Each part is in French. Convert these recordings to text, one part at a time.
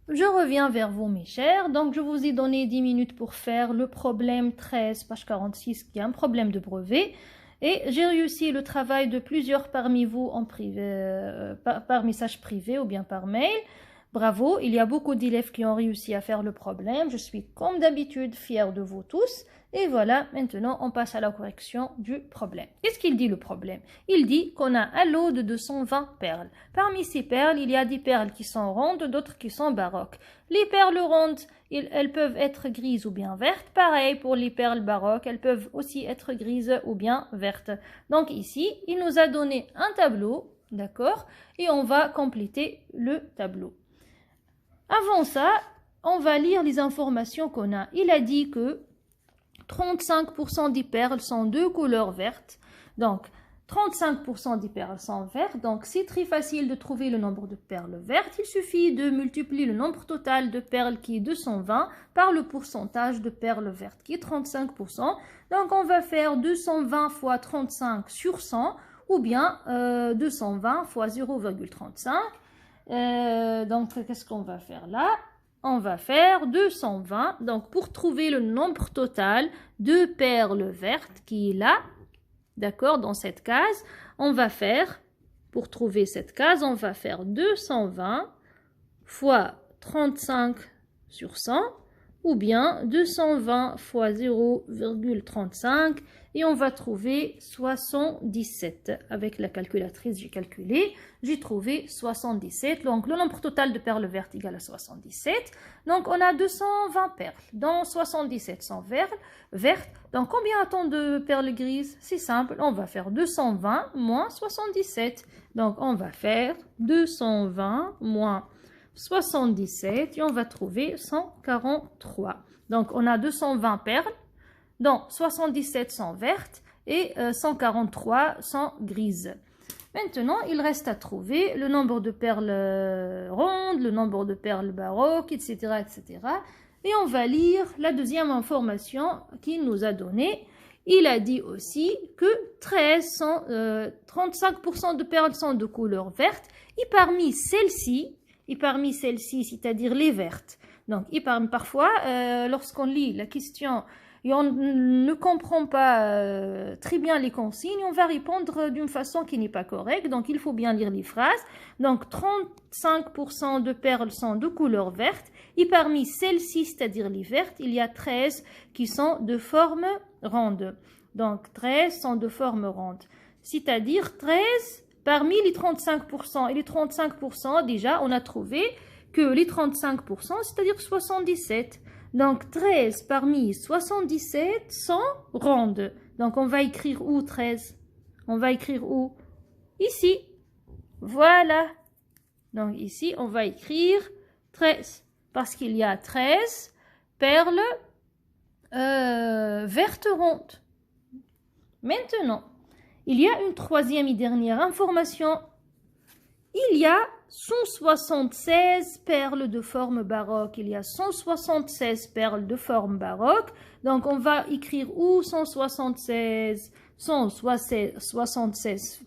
Je reviens vers vous, mes chers. Donc, je vous ai donné 10 minutes pour faire le problème 13, page 46, qui est un problème de brevet. Et j'ai réussi le travail de plusieurs parmi vous en privé, par message privé ou bien par mail. Bravo, il y a beaucoup d'élèves qui ont réussi à faire le problème. Je suis comme d'habitude fière de vous tous. Et voilà, maintenant on passe à la correction du problème. Qu'est-ce qu'il dit le problème? Il dit qu'on a un lot de 220 perles. Parmi ces perles, il y a des perles qui sont rondes, d'autres qui sont baroques. Les perles rondes, elles peuvent être grises ou bien vertes. Pareil pour les perles baroques, elles peuvent aussi être grises ou bien vertes. Donc ici, il nous a donné un tableau, d'accord? Et on va compléter le tableau. Avant ça, on va lire les informations qu'on a. Il a dit que 35% des perles sont de couleur verte. Donc, 35% des perles sont vertes. Donc, c'est très facile de trouver le nombre de perles vertes. Il suffit de multiplier le nombre total de perles qui est 220 par le pourcentage de perles vertes qui est 35%. Donc, on va faire 220 fois 35 sur 100 ou bien 220 fois 0,35. Donc, qu'est-ce qu'on va faire là? On va faire 220. Donc, pour trouver le nombre total de perles vertes qui est là, d'accord, dans cette case, on va faire, pour trouver cette case, on va faire 220 fois 35 sur 100 ou bien 220 fois 0,35 et on va trouver 77. Avec la calculatrice, j'ai calculé, j'ai trouvé 77. Donc, le nombre total de perles vertes égale à 77. Donc, on a 220 perles. Dans 77 sont vertes. Donc, combien a-t-on de perles grises? C'est simple, on va faire 220 moins 77. Donc, on va faire 220 moins 77 et on va trouver 143. Donc, on a 220 perles, dont 77 sont vertes et 143 sont grises. Maintenant, il reste à trouver le nombre de perles rondes, le nombre de perles baroques, etc., etc. Et on va lire la deuxième information qu'il nous a donnée. Il a dit aussi que 35% de perles sont de couleur verte et parmi celles-ci, c'est-à-dire les vertes. Donc, parfois, lorsqu'on lit la question et on ne comprend pas très bien les consignes, on va répondre d'une façon qui n'est pas correcte. Donc, il faut bien lire les phrases. Donc, 35% de perles sont de couleur verte. Et parmi celles-ci, c'est-à-dire les vertes, il y a 13 qui sont de forme ronde. Donc, 13 sont de forme ronde. C'est-à-dire 13 parmi les 35%. Et les 35%, déjà, on a trouvé que les 35%, c'est-à-dire 77. Donc, 13 parmi 77 sont rondes. Donc, on va écrire où 13? On va écrire où? Ici. Voilà. Donc, ici, on va écrire 13. Parce qu'il y a 13 perles vertes rondes. Maintenant, il y a une troisième et dernière information. Il y a 176 perles de forme baroque. Il y a 176 perles de forme baroque. Donc, on va écrire où 176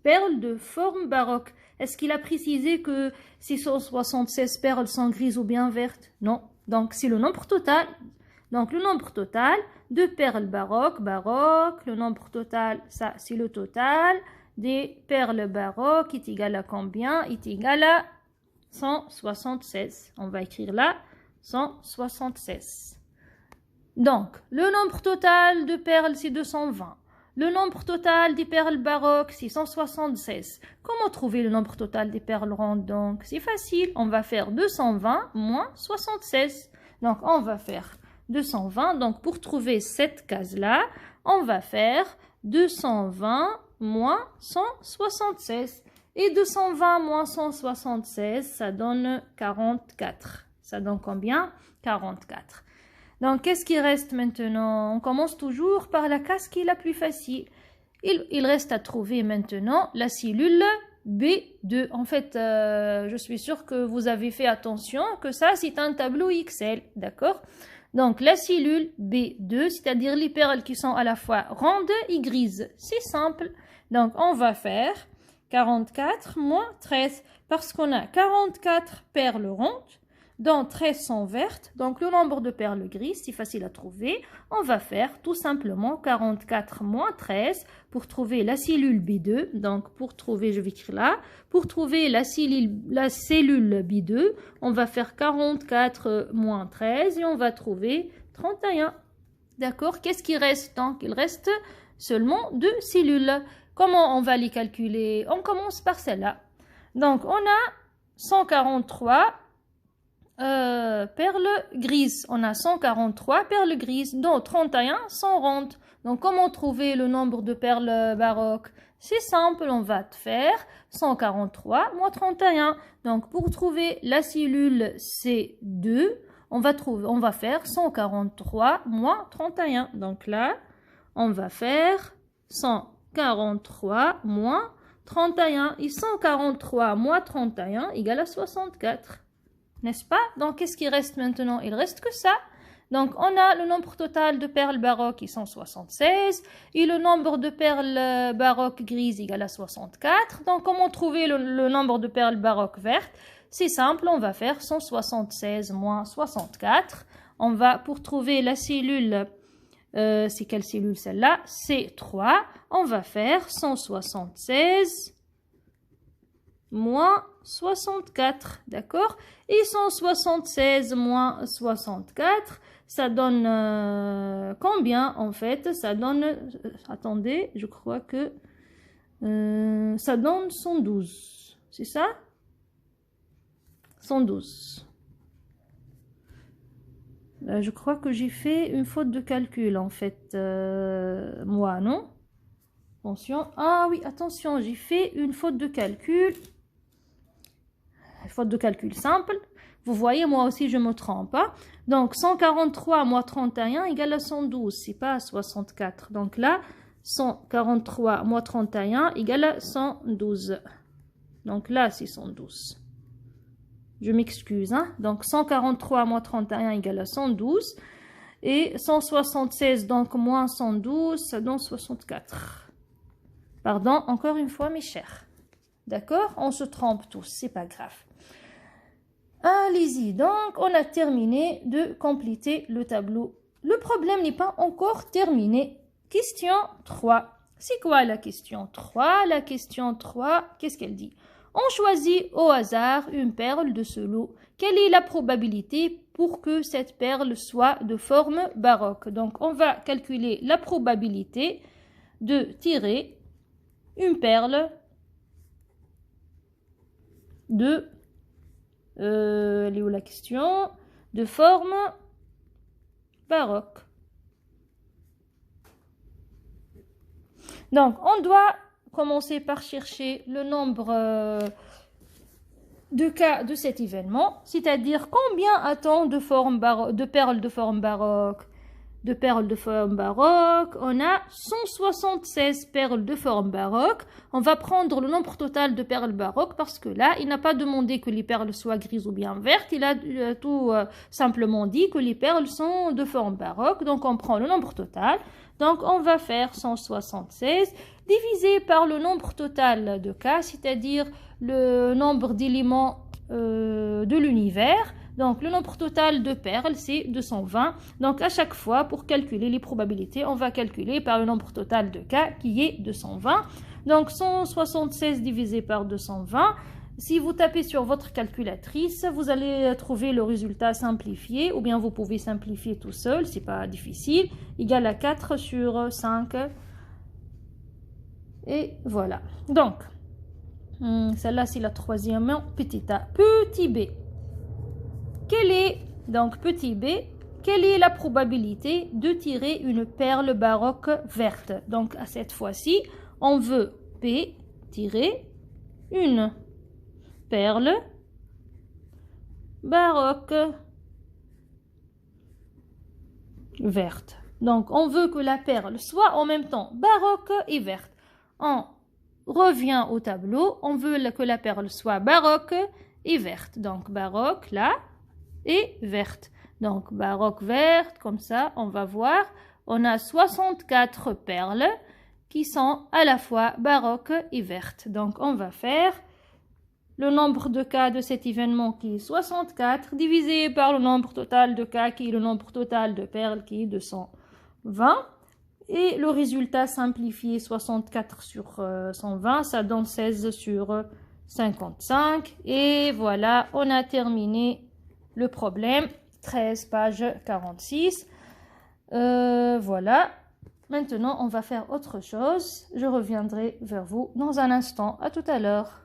perles de forme baroque. Est-ce qu'il a précisé que ces 176 perles sont grises ou bien vertes? Non. Donc, c'est le nombre total. Donc, le nombre total de perles baroques, le nombre total, ça, c'est le total des perles baroques est égal à combien? Est égal à 176. On va écrire là 176. Donc, le nombre total de perles, c'est 220. Le nombre total des perles baroques, c'est 176. Comment trouver le nombre total des perles rondes? Donc, c'est facile. On va faire 220 moins 76. Donc, on va faire 220. Donc, pour trouver cette case-là, on va faire 220 moins 176. Et 220 moins 176, ça donne 44. Ça donne combien? 44. Donc, qu'est-ce qui reste maintenant? On commence toujours par la case qui est la plus facile. Il reste à trouver maintenant la cellule B2. En fait, je suis sûre que vous avez fait attention que ça, c'est un tableau Excel. D'accord? Donc, la cellule B2, c'est-à-dire les perles qui sont à la fois rondes et grises. C'est simple. Donc, on va faire 44 moins 13 parce qu'on a 44 perles rondes Dans 13 sont vertes, donc le nombre de perles grises, c'est facile à trouver. On va faire tout simplement 44 moins 13 pour trouver la cellule B2. Donc pour trouver, je vais écrire là, pour trouver la cellule B2, on va faire 44 moins 13 et on va trouver 31. D'accord? Qu'est-ce qui reste? Donc il reste seulement 2 cellules. Comment on va les calculer? On commence par celle-là. Donc on a 143 perles grises. On a 143 perles grises, dont 31 sont rondes. Donc, comment trouver le nombre de perles baroques? C'est simple, on va faire 143 moins 31. Donc, pour trouver la cellule C2, on va faire 143 moins 31. Donc là, on va faire 143 moins 31. Et 143 moins 31 égale à 64. N'est-ce pas? Donc, qu'est-ce qui reste maintenant? Il reste que ça. Donc, on a le nombre total de perles baroques qui sont 76 et le nombre de perles baroques grises égale à 64. Donc, comment trouver le nombre de perles baroques vertes? C'est simple, on va faire 176 moins 64. On va, pour trouver la cellule, c'est quelle cellule celle-là? C3. On va faire 176 moins 64, d'accord? Et 176 moins 64, ça donne combien en fait? Ça donne, attendez, je crois que ça donne 112, c'est ça? 112. Je crois que j'ai fait une faute de calcul en fait, moi, non? Attention, ah oui, attention, j'ai fait une faute de calcul. Faute de calcul simple. Vous voyez, moi aussi, je me trompe. Hein? Donc, 143 moins 31 égale à 112. C'est pas à 64. Donc là, 143 moins 31 égale à 112. Donc là, c'est 112. Je m'excuse. Hein? Donc, 143 moins 31 égale à 112. Et 176, donc moins 112, ça donne 64. Pardon, encore une fois, mes chers. D'accord? On se trompe tous, c'est pas grave. Allez-y, donc on a terminé de compléter le tableau. Le problème n'est pas encore terminé. Question 3. C'est quoi la question 3? La question 3, qu'est-ce qu'elle dit? On choisit au hasard une perle de ce lot. Quelle est la probabilité pour que cette perle soit de forme baroque? Donc on va calculer la probabilité de tirer une perle de elle est où la question? De forme baroque. Donc, on doit commencer par chercher le nombre de cas de cet événement, c'est-à-dire combien a-t-on de perles de forme baroque? De perles de forme baroque, on a 176 perles de forme baroque. On va prendre le nombre total de perles baroques parce que là, il n'a pas demandé que les perles soient grises ou bien vertes. Il a tout simplement dit que les perles sont de forme baroque. Donc, on prend le nombre total. Donc, on va faire 176 divisé par le nombre total de cas, c'est-à-dire le nombre d'éléments de l'univers. Donc, le nombre total de perles, c'est 220. Donc, à chaque fois, pour calculer les probabilités, on va calculer par le nombre total de cas qui est 220. Donc, 176 divisé par 220. Si vous tapez sur votre calculatrice, vous allez trouver le résultat simplifié, ou bien vous pouvez simplifier tout seul, c'est pas difficile, égal à 4 sur 5. Et voilà. Donc, celle-là, c'est la troisième. Petit a. Petit b. Donc petit b, quelle est la probabilité de tirer une perle baroque verte? Donc à cette fois-ci, on veut P tirer une perle baroque verte. Donc on veut que la perle soit en même temps baroque et verte. On revient au tableau, on veut que la perle soit baroque et verte. Donc baroque là. Et verte. Donc, baroque verte, comme ça, on va voir. On a 64 perles qui sont à la fois baroques et vertes. Donc, on va faire le nombre de cas de cet événement qui est 64 divisé par le nombre total de cas qui est le nombre total de perles qui est 220. Et le résultat simplifié 64 sur 120, ça donne 16 sur 55. Et voilà, on a terminé le problème. 13, page 46. Voilà. Maintenant, on va faire autre chose. Je reviendrai vers vous dans un instant. À tout à l'heure.